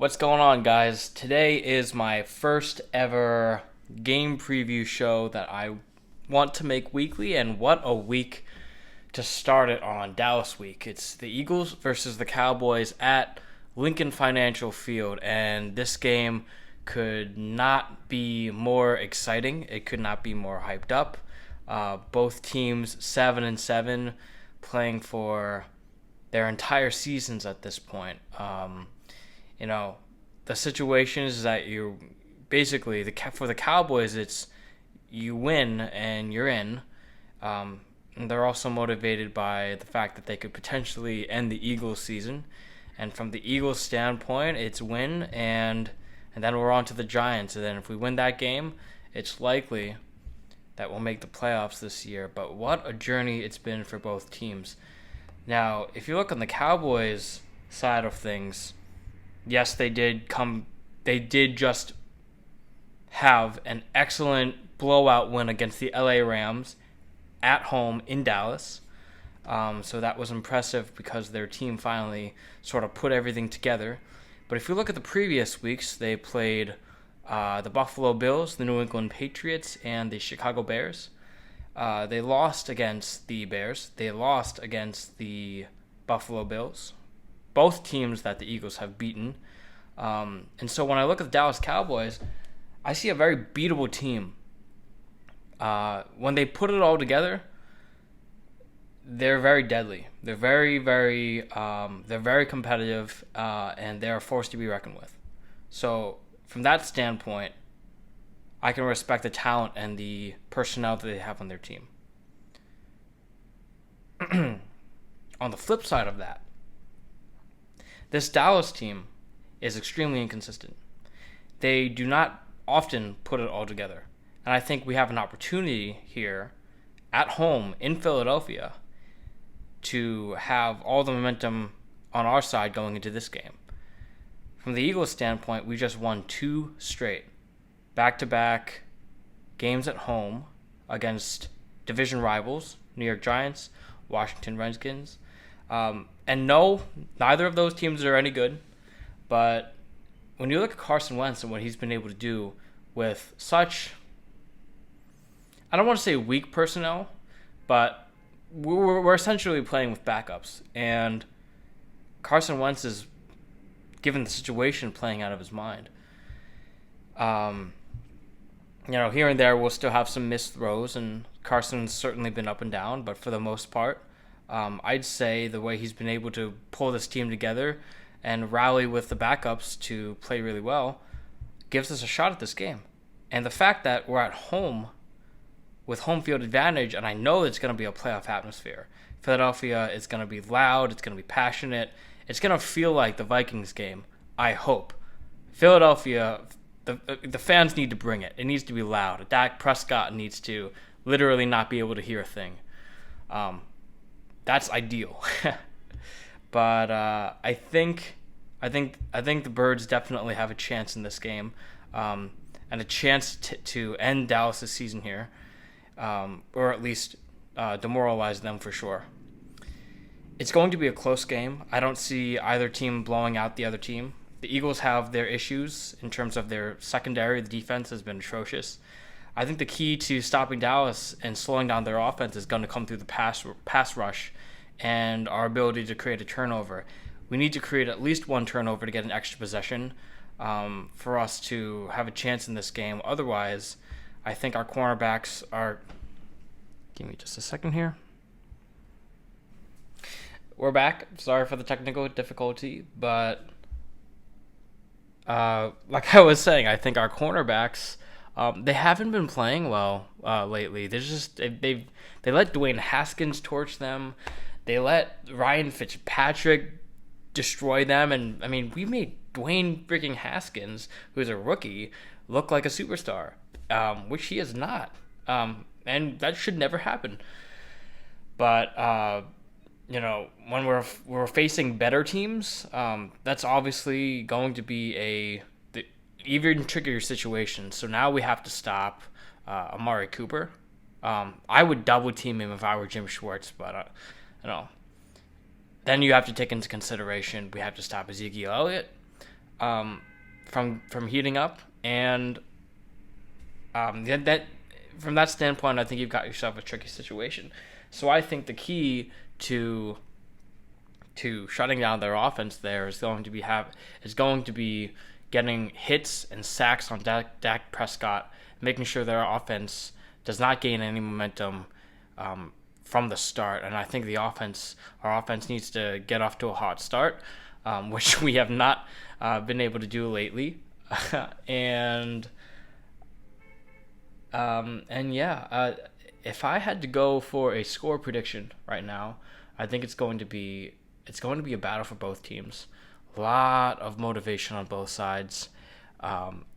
What's going on, guys? Today is my first ever game preview show that I want to make weekly, and what a week to start it on. Dallas week. It's the Eagles versus the Cowboys at Lincoln Financial Field, and this game could not be more exciting. It could not be more hyped up. Both teams 7-7, playing for their entire seasons at this point. You know, the situation is that you basically for the Cowboys, it's you win and you're in. And they're also motivated by the fact that they could potentially end the Eagles season. And from the Eagles standpoint, it's win and then we're on to the Giants. And then if we win that game, it's likely that we'll make the playoffs this year. But what a journey it's been for both teams. Now, if you look on the Cowboys side of things, yes, they did just have an excellent blowout win against the LA Rams at home in Dallas. So that was impressive because their team finally sort of put everything together. But if you look at the previous weeks, they played the Buffalo Bills, the New England Patriots, and the Chicago Bears. They lost against the Bears. They lost against the Buffalo Bills. Both teams that the Eagles have beaten. And so when I look at the Dallas Cowboys, I see a very beatable team. When they put it all together, they're very deadly. They're they're very competitive, and they're a force to be reckoned with. So from that standpoint, I can respect the talent and the personnel that they have on their team. On the flip side of that, this Dallas team is extremely inconsistent. They do not often put it all together. And I think we have an opportunity here at home in Philadelphia to have all the momentum on our side going into this game. From the Eagles' standpoint, we just won 2 straight back-to-back games at home against division rivals, New York Giants, Washington Redskins. And no, neither of those teams are any good. But when you look at Carson Wentz and what he's been able to do with such, I don't want to say weak personnel, but we're essentially playing with backups. And Carson Wentz is, given the situation, playing out of his mind. Here and there we'll still have some missed throws, and Carson's certainly been up and down, but for the most part, I'd say the way he's been able to pull this team together and rally with the backups to play really well gives us a shot at this game. And the fact that we're at home with home field advantage, and I know it's going to be a playoff atmosphere. Philadelphia is going to be loud. It's going to be passionate. It's going to feel like the Vikings game, I hope. Philadelphia, the fans need to bring it. It needs to be loud. Dak Prescott needs to literally not be able to hear a thing. That's ideal. But I think the Birds definitely have a chance in this game, and a chance to end Dallas' season here, or at least demoralize them for sure. It's going to be a close game. I don't see either team blowing out the other team. The Eagles have their issues in terms of their secondary. The defense has been atrocious. I think the key to stopping Dallas and slowing down their offense is going to come through the pass rush and our ability to create a turnover. We need to create at least one turnover to get an extra possession for us to have a chance in this game. Otherwise, I think our cornerbacks are... Give me just a second here. We're back. Sorry for the technical difficulty, but like I was saying, I think our cornerbacks, they haven't been playing well lately. They let Dwayne Haskins torch them. They let Ryan Fitzpatrick destroy them. And, I mean, we made Dwayne freaking Haskins, who's a rookie, look like a superstar, which he is not. And that should never happen. But, when we're facing better teams, that's obviously going to be the even trickier situation. So now we have to stop Amari Cooper. I would double team him if I were Jim Schwartz, but then you have to take into consideration we have to stop Ezekiel Elliott. from heating up, and that from that standpoint, I think you've got yourself a tricky situation. So I think the key to shutting down their offense there is going to be getting hits and sacks on Dak Prescott, making sure their offense does not gain any momentum from the start. And I think our offense needs to get off to a hot start, which we have not been able to do lately. and yeah, if I had to go for a score prediction right now, I think it's going to be a battle for both teams. A lot of motivation on both sides.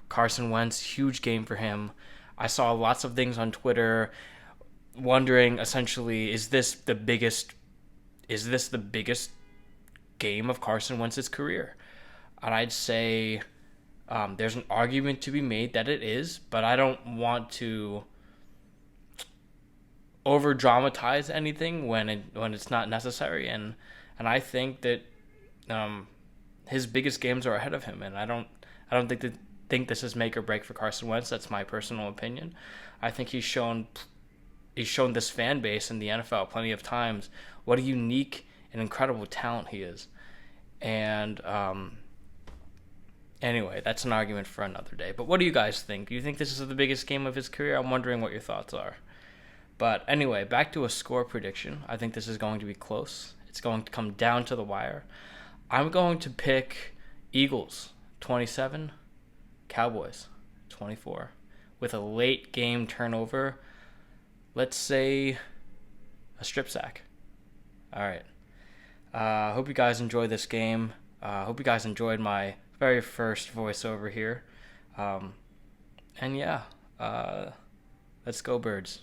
Carson Wentz, huge game for him. I saw lots of things on Twitter wondering essentially, is this the biggest game of Carson Wentz's career? And I'd say there's an argument to be made that it is, but I don't want to over dramatize anything when it's not necessary, and I think that his biggest games are ahead of him, and I don't think this is make or break for Carson Wentz. That's my personal opinion. I think he's shown this fan base in the NFL plenty of times what a unique and incredible talent he is. And anyway, that's an argument for another day. But what do you guys think? Do you think this is the biggest game of his career? I'm wondering what your thoughts are. But anyway, back to a score prediction. I think this is going to be close. It's going to come down to the wire. I'm going to pick Eagles 27, Cowboys 24, with a late game turnover. Let's say a strip sack. All right. Hope you guys enjoyed this game. Hope you guys enjoyed my very first voiceover here. And yeah, let's go Birds.